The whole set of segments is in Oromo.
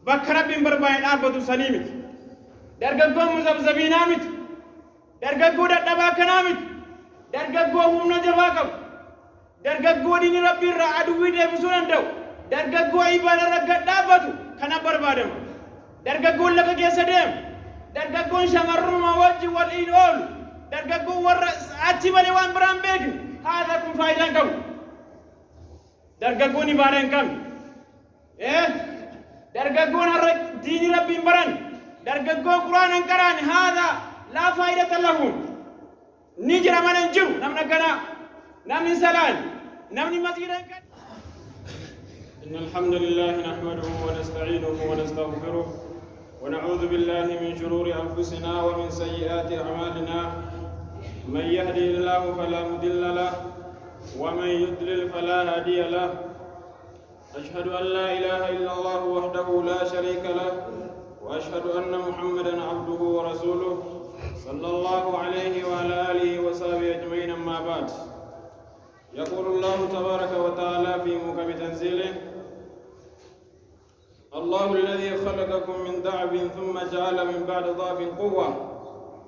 bakka rabbiin barbaade dhaabbatu sanii miti dargaggoo muzabzabiinaa miti dargaggoo dadhabaa kanaa miti dargaggoo humna jabaa qabu dargaggoo diini rabbii irraa aduwwii deebisuu danda'u dargaggoo ibaada irra gad dhaabbatu kana barbaadama dargaggoon lafa keessa deemu dargaggoon shamarruma wajjin waliin oolu dargaggoon warra achi malee waan biraan beekne haadha kun faayidaan qabu dargaggoon ibaada hin qabne dargaggoon har'a diini rabbiin baran dargaggoon quraan hin qaraane haadha laa faayidata lahum ni jira mana hin jiru namni akkanaa namni salaan namni masjida hin qabu. إن الحمد لله نحمده ونستعينه ونستغفره ونعوذ بالله من شرور أنفسنا ومن سيئات أعمالنا من يهدي الله فلا مضل له ومن يضلل فلا هادي له أشهد أن لا إله إلا الله وحده لا شريك له وأشهد أن محمدا عبده ورسوله صلى الله عليه وعلى آله وصحبه أجمعين أما بعد يقول الله تبارك وتعالى في محكم تنزيله الله الذي خلقكم من ضعف ثم جعل من بعد ضعف قوة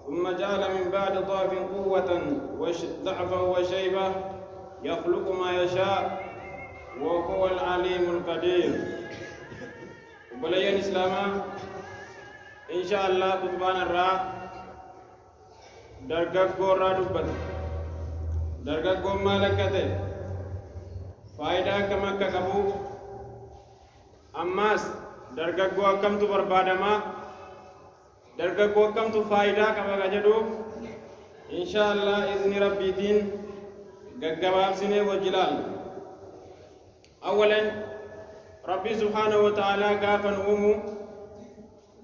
ثم جعل من بعد ضعف قوة ضعفا وشيبة يخلق ما يشاء وهو العليم القدير. وبلين إسلاما إن شاء الله كتبان الراء درقاقو الراء دبت درقاقو مالكته فائدة كما كقبو أماس درقاقو أكمتو بربادما درقاقو أكمتو فائدة كما كجدو إن شاء الله إذن ربي دين قباب سنة وجلال. أولا ربي سبحانه وتعالى كافا أمو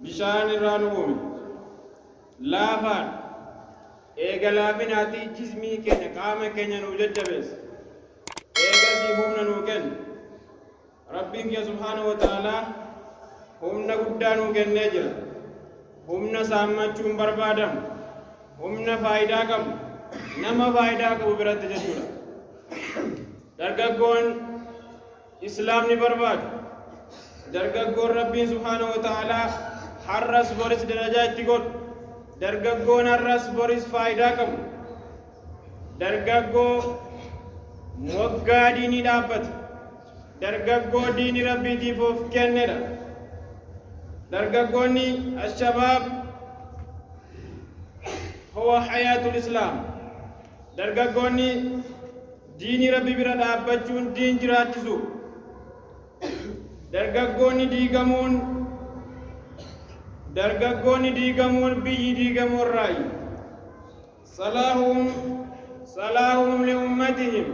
بشان الرانوم لا فان إيقلا بناتي جسمي كن قام كن نوجد جبس إيقا سيهمنا نوكن ربي سبحانه وتعالى همنا قدانو كن نجر همنا سامتشون بربادم همنا فايداكم نما فايداكم برد جدولا درقاقون إسلام برباد درقاقون ربي سبحانه وتعالى حرس بورس درجات تقول درقاقون حرس بورس فايداكم درقاقو موقع ديني دابت درقاقو ديني ربي تيفوف كندا درقاقوني الشباب هو حياة الإسلام درقاقوني ديني ربي برد أبجون دين جراتسو درقاقوني ديقامون بي ديقامون راي صلاحهم لأمتهم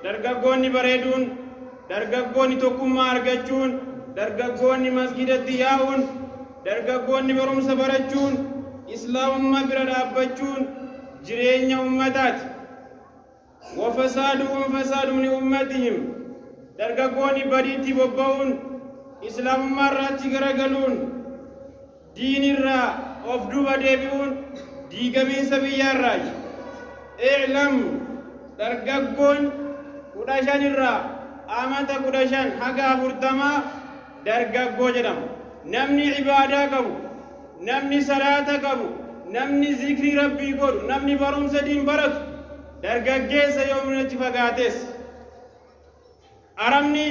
درقاقوني بريدون درقاقوني تقوم أرقجون درقاقوني مسجد الدياون درقاقوني برمس برجون إسلام ما برد أبجون جرين أمتات وفسادهم فساد لأمتهم درقاقوني بريتي بباون إسلام مرات غرقلون دين الرا أفدوا ديبيون ديقمين سبيا الراج اعلم درقاقون قداشان الرا آمانتا قداشان حقا فرتما درقاقو جدام نمني عبادة قبو نمني صلاة قبو نمني ذكر ربي قبو نمني برمس دين برد درقاقيس يومنا تفقاتيس أرمني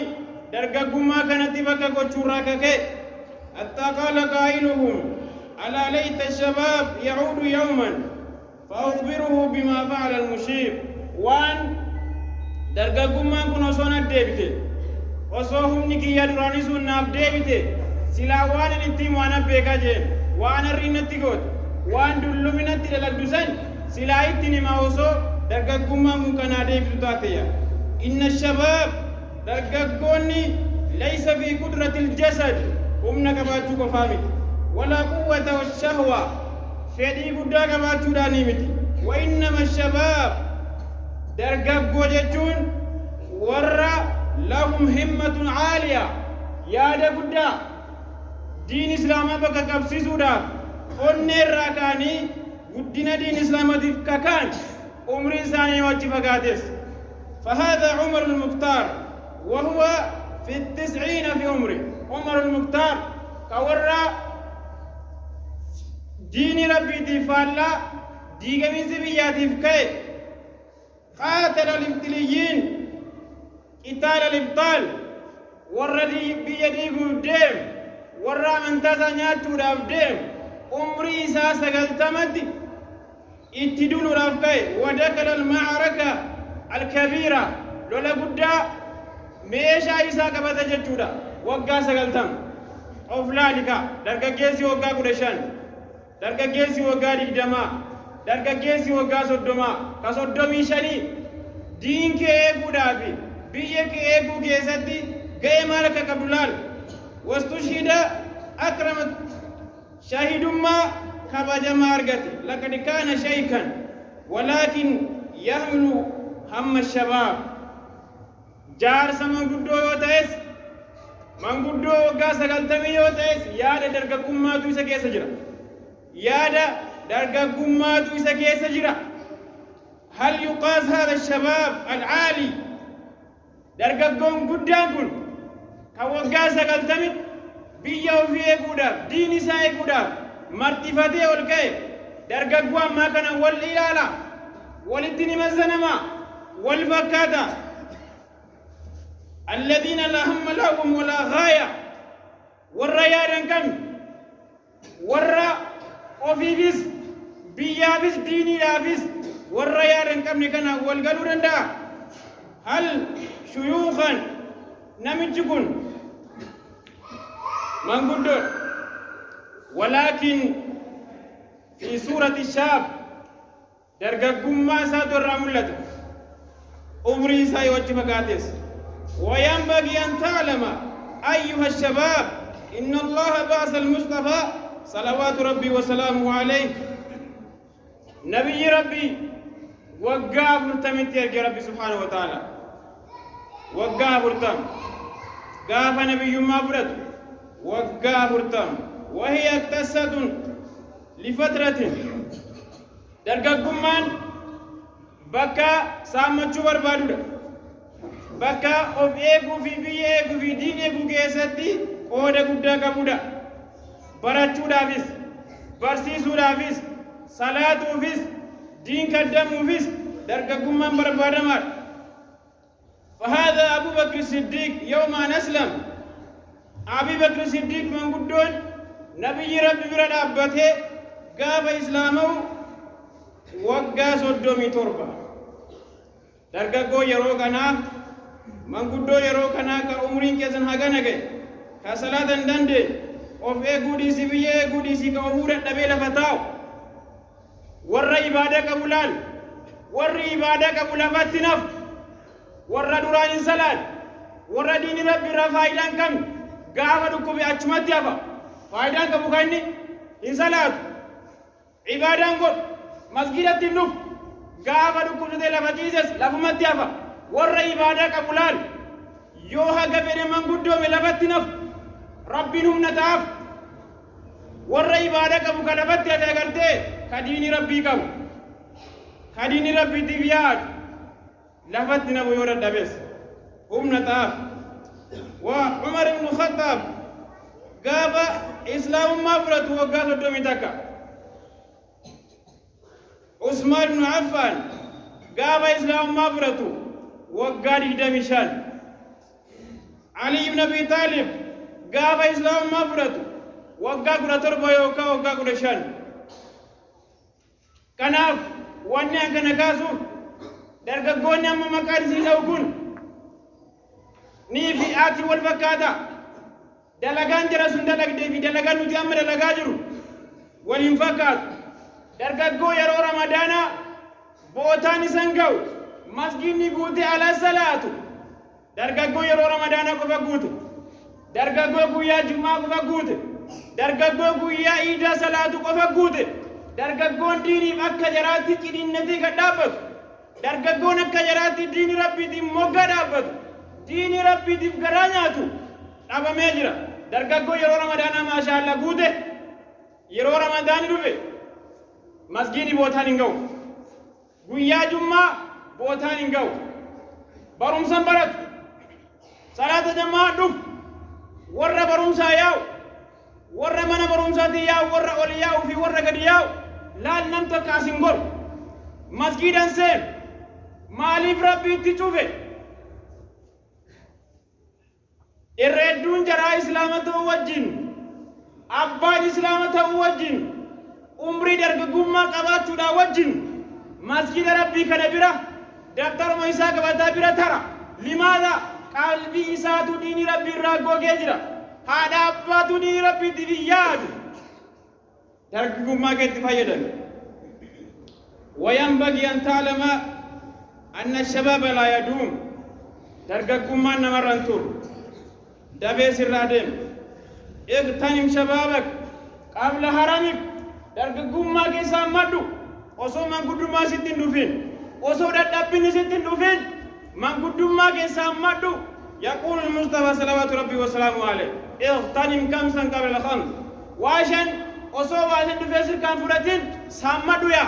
درقاقما كانت بكا قوشورا كي حتى قال قائلهم ألا ليت الشباب يعود يوما فأخبره بما فعل المشيب وان درقاقما كنا صنع ديبته وصوهم نكي يدرانيسون ناب ديبته سلا وان نتيم وانا بيكا جين وانا رينتي قد وان دلو منتي للقدسان سلا ايتني ما وصو درقاقما مكنا ديبتو تاتيا إن الشباب درقاقوني ليس في قدرة الجسد همنا كباتو كفامت ولا قوة والشهوة فدي قدا كباتو دانيمتي وإنما الشباب درقاقو جتون ورّا لهم همة عالية يا قدا دين إسلام بك كبسيسو دا ونر راكاني ودين دين إسلام كان عمر إنساني وجه فقاتس فهذا عمر المختار وهو في 90 في عمره عمر المختار كورا دين ربي تفعل ديغمي زبياتي فكي قاتل الابتليين قتال الابطال وردي بيدي قدام ورا من تزنياتو دافدام عمري ساسا قلتمت اتدون رافكي ودخل المعركة الكبيرة لولا قدا ميشا إسا كبتا جتودا وقا سقلتم أفلالك درقا جيسي وقا قدشان درقا جيسي وقا ديدما درقا جيسي وقا صدما كصدمي شني دين كي ايقو دافي بيه كي ايقو كيستي غي مالك كبلال واستشهد أكرمت شاهد ما كبجما أرغتي لقد كان شيخا ولكن يحمل هم الشباب جار سما غدو يوتايس من غدو وغا سغلتمي يوتايس يادا درغا كوماتو إسا كيسا جرا يادا درغا كوماتو إسا كيسا جرا هل يقاس هذا الشباب العالي درغا كوم غدان كن كوغا سغلتمي بيو في ايغودا ديني سا ايغودا مرتفاتي والكي درغا كوم ما كان والإلالا والدين مزنما والبكاتا الذين لا هم لهم ولا غاية والرياض كم والرا أوفيس بيابس ديني لابس والرياض كم نكنا والقلور دا هل شيوخا نمجكن من قدر ولكن في سورة الشاب درجة قمة سادر راملته عمري سايوجه قاتس وينبغي أن تعلم أيها الشباب إن الله بعث المصطفى صلوات ربي وسلامه عليه نبي ربي وقع فرتم يا ربي سبحانه وتعالى وقع فرتم قاف نبي ما فرد وقع فرتم وهي اقتصاد لفترة درجة قمان بكا سامتشو بربادو بكا of eegu fi biyya eegu fi diin eegu keessatti qooda guddaa qabudha. Barachuudhaafis, barsiisuudhaafis, salaatuufis, diin kaddamuufis dargaggummaan barbaadamaadha. فهذا أبو بكر الصديق يوم أن أسلم أبي بكر الصديق من قدون نبي ربي برد أبته قاف إسلامه وقا صدومي تربة درغغو يرو كنا من قدو يرو كنا كأمرين كيسن هغانا كي كسلاة دندي of eegudi sibiye eegudi si ka hura dabela fataw warra ibada kabulal warra ibada kabulafatinaf warra duran salat warra dini rabbi rafaidan kam gawa du ko bi achmati afa faidan ka bukani in salat ibadan go masjidatin nuf gawa du ko de la majizas la fumati afa warra ibada kabulal yo haga bere manguddo me lafatinaf ربنا نتعب ورّا إبادة كم كنبت يتغلطه كديني ربي كم كديني ربي تبيات لفتنا بيورا دبس هم نتعب وعمر بن الخطاب قال إسلام مفرط وقال دوميتك عثمان بن عفان قال إسلام مفرط وقال دمشان علي بن أبي طالب قاف إسلام مفرد وقا كنا تربا يوكا وقا كنا شان كناف وانيا كنا كاسو درقا قوني أما مكارسي لوكون ني في آتي والفكاتا دلقان جرسون دلق دي في دلقان نتيام دلقا جرو والانفكات درقا قو يرو رمضانا بوتاني سنقو مسجيني قوتي على الصلاة درقا قو يرو رمضانا كفا قوتي dargaggoo guyyaa jumaa qofa guute dargaggoo guyyaa iidaa salaatu qofa guute dargaggoon diiniif akka jaraatti cidhinnatii gad dhaabbatu dargaggoon akka jaraatti diini rabbiitiif moggaa dhaabbatu diini rabbiitiif garaa nyaatu dhabamee jira dargaggoo yeroo ramadaanaa maashaallah guute yeroo ramadaani dhufe masgiini bootaan hin ga'u guyyaa jumaa bootaan hin ga'u barumsan baratu salaata jamaa dhufu warra barumsaa yaa'u warra mana barumsaati yaa'u warra ol yaa'u fi warra gadi yaa'u laal nam takka asin gol masgiidan seen maaliif rabbiitti cufe irra hedduun jaraa islaama ta'uu wajjin abbaan islaama ta'uu wajjin umrii dargaggummaa qabaachuudhaa wajjin masgida rabbii kana bira dabtaruma isaa qabataa bira tara limaadha qalbii isaatu diini rabbii irraa gogee jira haadha abbaatu diini rabbiitiif yaadu dargaggummaa keetti fayyadan وينبغي أن تعلم أن الشباب لا يدوم درجكم ما نمرنتور دبيس الرادم اغتنم شبابك قبل حرامك درجكم ما كيسام مدو وصو من قدو ما ستين دوفين وصو دابين ستين دوفين من قدو ما كيسام مدو يقول المصطفى صلوات ربي وسلامه عليه اغتنم كمسا قبل الخمس وعشان وصو وعشان دفيسر كان فراتين سامدو يا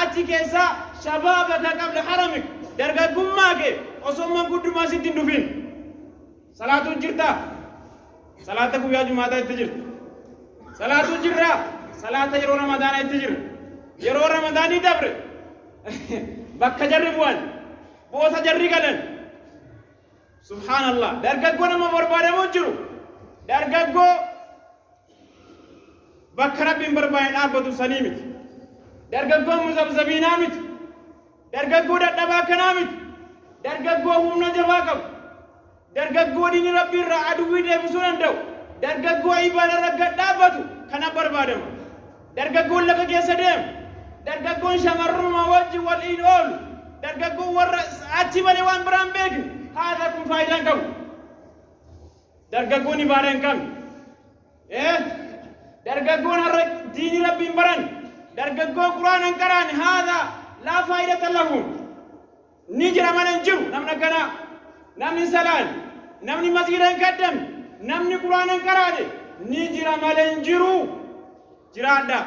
أتي كيسا شبابك قبل حرمك درجكم ماك وصوم قد ما سيدين دوفين صلاة الجرتا صلاة يا جماعة التجر صلاة الجرة صلاة يرو رمضان التجر يرو رمضان يدبر بك جربوان بوسا جرقلن سبحان الله درجكم ما بربادة موجرو درجكم بك ربي بربادة أبدو سليمك درجكم مزبزبينا مت درجكم دبا كنامت درجكم هم نجواكم درجكم دين ربي رعدوي دبسون دو درجكم عبادة رجع دابتو كنا بربادم درجكم لك جسدهم درجكم شمرون ما وجه والإن أول درجكم ورس أتي ملوان برام بيج هذا كم فايدانكم درجكم نبارنكم درجكم هر دين ربي بران درجكم قرآن كران هذا لا فائدة لهم نجرا من نجرو نمنا كنا نمني سلام نمني مسجد قدم نمني قرآن كران نجرا من نجرو جرادا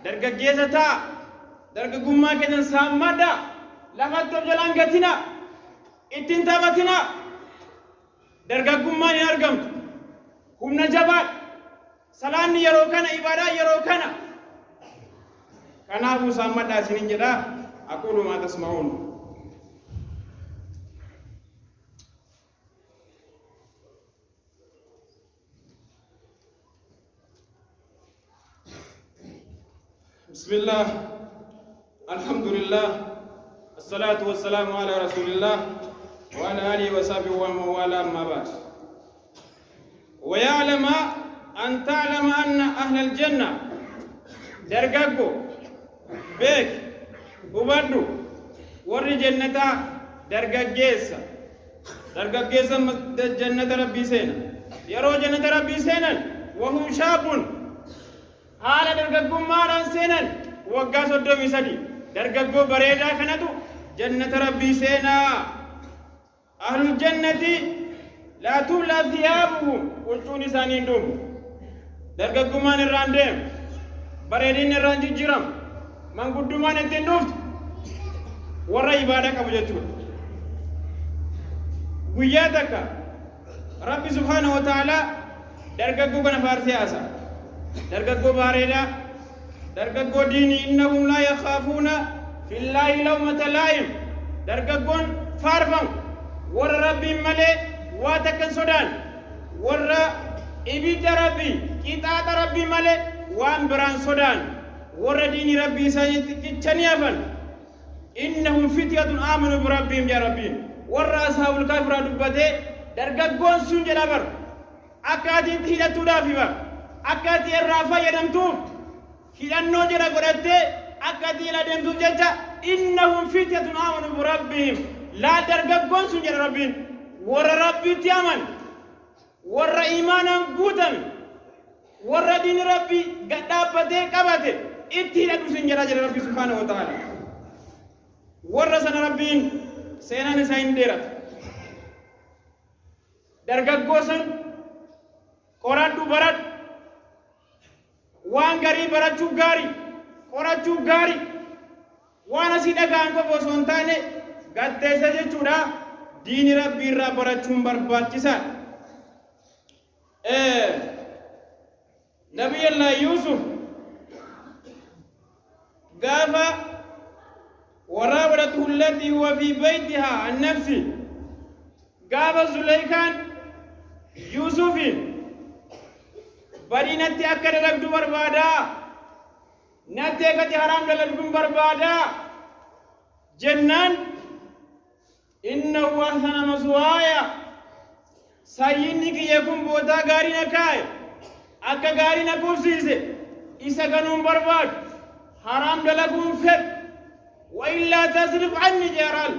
درجة جيزتا درجة قمة كذا سامدا لقد تبجلان قتنا اتنتابتنا درجة قمة نرجم هم نجبات سلام يروكنا إبادة يروكنا كان أبو سامد سنين جدا أقول ما تسمعون بسم الله الحمد لله الصلاة والسلام على رسول الله وعلى آله وصحبه ومن والاه أما بعد ويعلم أن تعلم أن أهل الجنة درجكو بيك وبدو وري جنة درجة جيسة جنة ربي سينا يرو جنة ربي سينا وهم شاب حال درجة ماران سينا وقا صدو مسدي درجة بريدا كنتو جنة ربي سينا أهل الجنة لا تبلى ثيابهم وجون سانين دوم درجة مان الراندم بريدين الرانجي جرام من قدمان التنوفت ورى عبادك أبو جتور قيادك ربي سبحانه وتعالى درجة كنا فارسي أسا درجة باريدا درجة ديني إنهم لا يخافون في الله لومة لائم درجة فارفم ورى ربي ملي واتكن سودان ورى إبيد ربي كتاب ربي ملي وان بران سودان ورى ديني ربي سنيافن إنهم فتية آمنوا بربهم يا ربي ورى أصحاب الكافر دبته درجة سنجل أبر أكادي تهيدا تدافع أكادي الرافع يدمتوف هيدا نوجر قرأته أكادي لا دمتوف جتا إنهم فتية آمنوا بربهم لا درجة سنجل ربي ورى ربي تيامن ورى إيمانا قوتن ورى دين ربي قدابته كبته إتهيدا سنجل ربي سبحانه وتعالى ورى سن ربين سينا نساين ديرت درجة سن قرآن برات وان غري براتو غاري قراتو غاري وانا سيدا غانكو فوسونتاني غاتيسا جچودا دين ربي را براتو برباچسا نبي الله يوسف قال وراودته التي هو في بيتها عن نفسه قال زليخان يوسف bari natti akka dalagdu barbaada natti akkati haram dalagdu barbaada jennaan innahu ahsana maswaaya sayyinni kiyya kun bootaa gaarii na kaa'e akka gaarii na qubsiise isa ganuun barbaadu haram dalaguun fedhu wa illaa tasrif anni jaral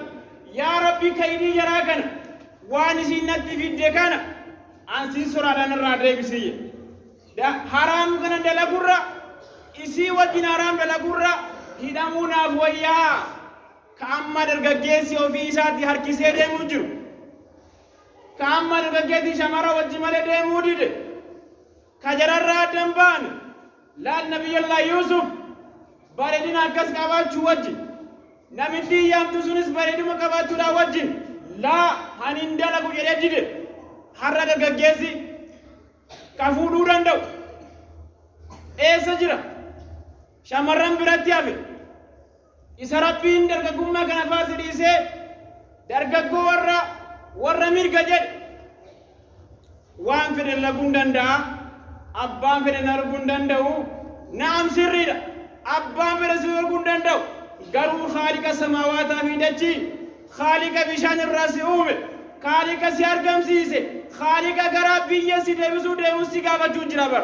yaa rabbi kaydii jaraa kana waan isin natti fidde kana ansiin soraadhaan irraa deebisiyye haram kana dalagurra isi wajjin haram dalagurra hidhamuunaaf wayyaa ka amma dargaggeessi ofii isaatti harkisee deemuu jiru ka amma dargaggeessi shamara wajji malee deemuu dide ka jararraa addan baane laal nabiyyallaa Yuusuf bareedina akkas qabaachuu wajjin namitti iyyaamtu sunis bareeduma qabaachuudhaa wajjin laa hanin dalagu jedhee dide har'a dargaggeessi ka fuudhuu danda'u eessa jira shamarran biratti hafe isa rabbiin dargaggummaa kana faasi dhiisee dargaggoo warra mirga jedhe waan fedhe laguun danda'a abbaan fedhe arguun danda'u na'am sirriidha abbaan fedhe si arguun danda'u garuu khaalika samaawaataa fi dachii khaalika bishaan irraa si uume khaalika si argamsiise khaalika garaa biyya si deebisuu deemus si gaafachuu jira bar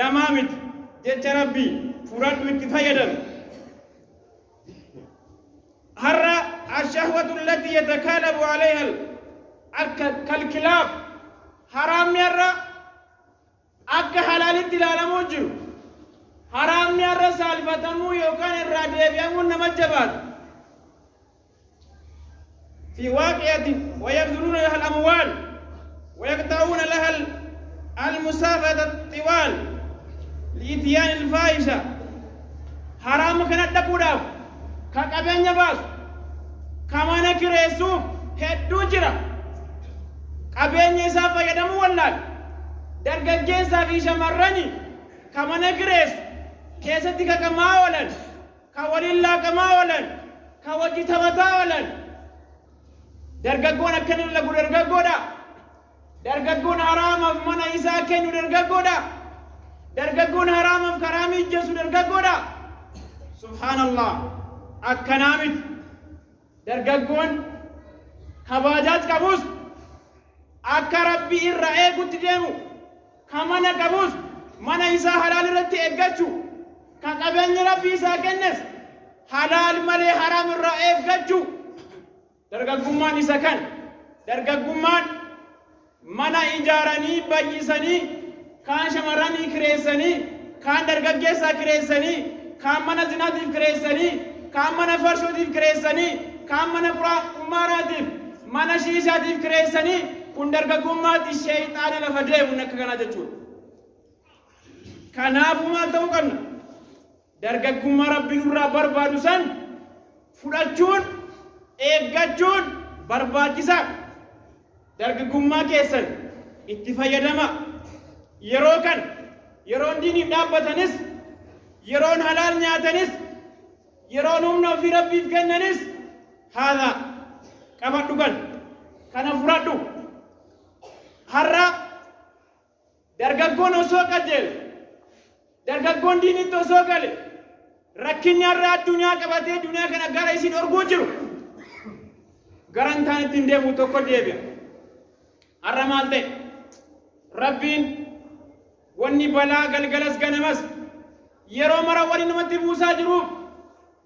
namaa miti jecha rabbii fudhadhu itti fayyadame har'a ashahwatu allati yatakalabu alayha kalkilaab haraamni har'a akka halaalitti ilaalamuu jiru haraamni har'a saalfatamuu yookaan irraa deebi'amuun nama jabaatu في واقعة ويبذلون لها الأموال ويقطعون لها المسافة الطوال لإتيان الفاحشة حرام كانت تقوداف كقبين يباس كما نكريسوف هدو جرا قبين يسافة يدمو والله درجة في شمرني كما نكريس كيستك كما ولن كولي الله كما ولن كوجي تبتا ولن dargaggoon akka inni lagu dargaggoodha dargaggoon haraamaaf mana isaa kennu dargaggoodha dargaggoon haraamaaf karaa miijjessu dargaggoodha subhaanallah akkanaa miti dargaggoon kabaajaaj qabus akka rabbii irra eegutti deemu ka mana qabus mana isaa halaal irratti eeggachuu ka qabeenya rabbii isaa kennes halaal malee haraam irraa eeggachuu dargaggummaan isa kan dargaggummaan mana ijaaranii bayyisanii kaan shamarranii kireessanii kaan dargaggeessaa kireessanii kaan mana zinaatiif kireessanii kaan mana farshootiif kireessanii kaan mana qummaaraatiif mana shiishaatiif kireessanii kun dargaggummaatti sheeyxaana lafa deemu akka kanaa jechuudha kanaafuu maal ta'uu qabna dargaggummaa rabbiin irraa barbaadu san fudhachuun eeggachuun barbaachisaa dargaggummaa keessan itti fayyadama yeroo kan yeroon diiniif dhaabbatanis yeroon halaal nyaatanis yeroon humna ofii rabbiif kennanis haadha qabadhu kan kana fudhadhu har'a dargaggoon osoo qajeele dargaggoon diinitti osoo gale rakkinni har'a addunyaa qabatee addunyaa kana gara isin orguu jiru garantaan ittiin deemu tokko deebi'a har'a maal ta'e rabbiin wanni balaa galgalas ganamas yeroo mara wali namatti buusaa jiruuf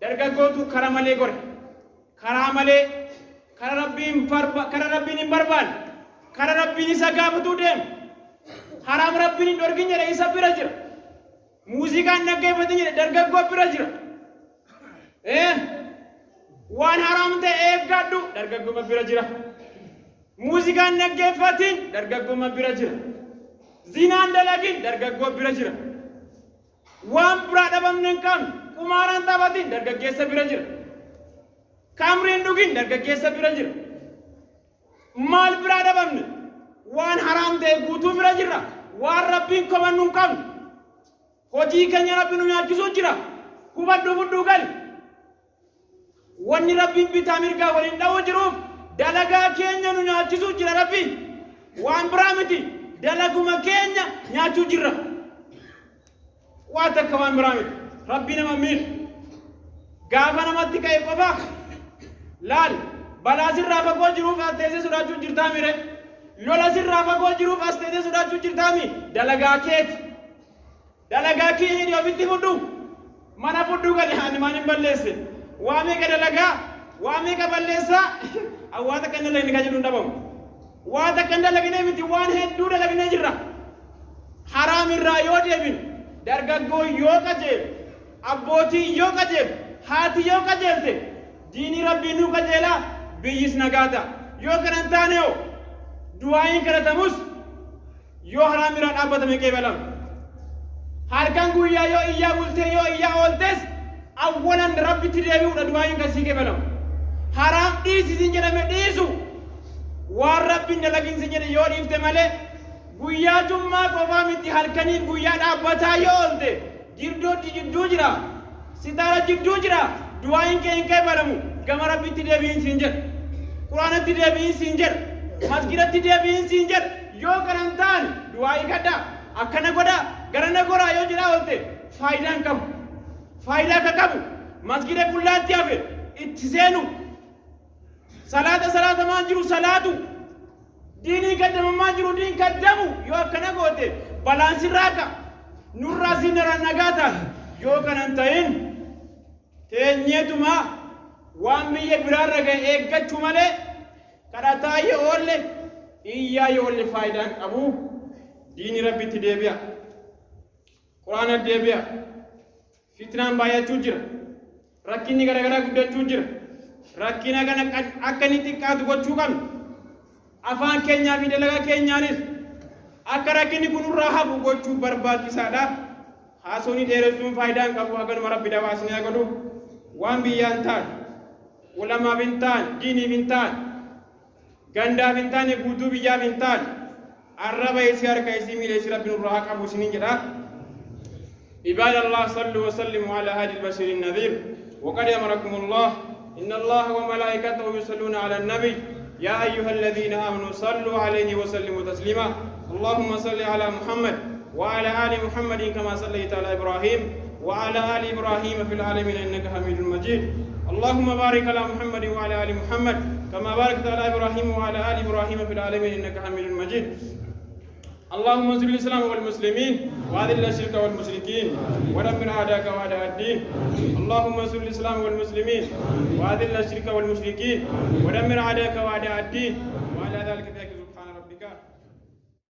dargaggootu kara malee gore karaa malee kara rabbiin hin barbaanne kara rabbiin isa gaafatuu deemu haraam rabbiin hin dhorgin jedhe isa bira jira muuziqaan dhaggeeffatin jedhe dargaggoo bira jira waan haraam ta'e eeggadhu dargaggoo bira jira muuziqaan dhaggeeffatin dargaggoo bira jira zinaan dalagin dargaggoo bira jira waan biraa dhabamne hin qabne qumaaraan taphatin dargaggeessa bira jira kaamriin dhugin dargaggeessa bira jira maal biraa dhabamne waan haraam ta'e guutuu bira jira waan rabbiin komannu hin qabne hojii keenya rabbi nu nyaachisuu jira hubadhu fudhuu gali wanni rabbiin bitaa mirgaa waliin dha'uu jiruuf dalagaa keenya nu nyaachisuu jira rabbi waan biraa miti dalaguma keenya nyaachuu jirra waa takka waan biraa miti rabbi nama miir gaafa namatti ka'e qofa laal balaa sirraa fagoo jiruuf as teessee sodaachuu jirtaa mire lola sirraa fagoo jiruuf as teessee sodaachuu jirtaa mi dalagaa keeti dalagaa keenya ofitti fudhu mana fudhu gali ani maan hin balleesse waa meeqa dalagaa waa meeqa balleessaa awwaata kan dalagni kan jedhu hin dhabamu waa takka hin dalagnee miti waan hedduu dalagnee jirra haraam irraa yoo deebinu dargaggoo yoo qajeelu abbootii yoo qajeelu haati yoo qajeelte diinii rabbii nuu qajeelaa biyyis nagaata yoo kanan taane yoo du'aayin kadhatamus yoo haraam irraa dhaabbatame qeebalam harkan guyyaa yoo iyyaa bultee yoo iyyaa ooltes awwalan rabbitti deebi'uudha du'aayin kasii qeebalam haraam dhiisisin jedhame dhiisu waan rabbiin dalaginsi jedhe yoo dhiifte malee guyyaa jummaa qofaa miti halkaniif guyyaa dhaabbataa yoo oolte jirdootti jidduu jira sitaara jidduu jira du'aayin kee hin qeebalamu gama rabbitti deebi'in siin jedhe quraanatti deebi'in siin jedhe masgidatti deebi'in siin jedhe yoo kanan taane du'aayi kadha akkana godha garana goraa yoo jira oolte faayidaan qabu faayidaa ka qabu masgida qullaatti hafe itti seenu salaata maan jiru salaatu diinii kaddamaa jiru diin kaddamu yoo akkana goote balaan sirraa ka nurraa sinara nagaata yoo kanan ta'in teenyeetuma waan biyya biraarra ga'e eeggachuu malee kadhataa yoo oolle iyyaa yoo oolle faayidaan qabu diinii rabbitti deebi'a quraana deebi'a fitnaan baay'achuu jira rakkinni garagaraa guddachuu jira rakkina kana akka inni xiqqaatu gochuu qabna afaan keenyaa fi dalagaa keenyaanis akka rakkinni kun irraa hafu gochuu barbaachisaadha haasawni dheeressuun faayidaan qabu haganuma rabbi dabaasnee godhu waan biyyaan ta'an ulamaaf hin ta'an diiniif hin ta'an gandaaf hin taane guutuu biyyaaf hin ta'an arraba isii harka isii miila isii rabbi nurraa haa qabu isiniin jedha عباد الله صلوا وسلموا على هادي البشير النذير وقد أمركم الله إن الله وملائكته يصلون على النبي يا أيها الذين آمنوا صلوا عليه وسلموا تسليما اللهم صل على محمد وعلى آل محمد كما صليت على إبراهيم وعلى آل إبراهيم في العالمين إنك حميد مجيد اللهم بارك على محمد وعلى آل محمد كما باركت على إبراهيم وعلى آل إبراهيم في العالمين إنك حميد مجيد اللهم انصر الإسلام والمسلمين وأذل الشرك والمشركين ودمر أعداءك وأعداء الدين اللهم انصر الإسلام والمسلمين وأذل الشرك والمشركين ودمر أعداءك وأعداء الدين وعلى ذلك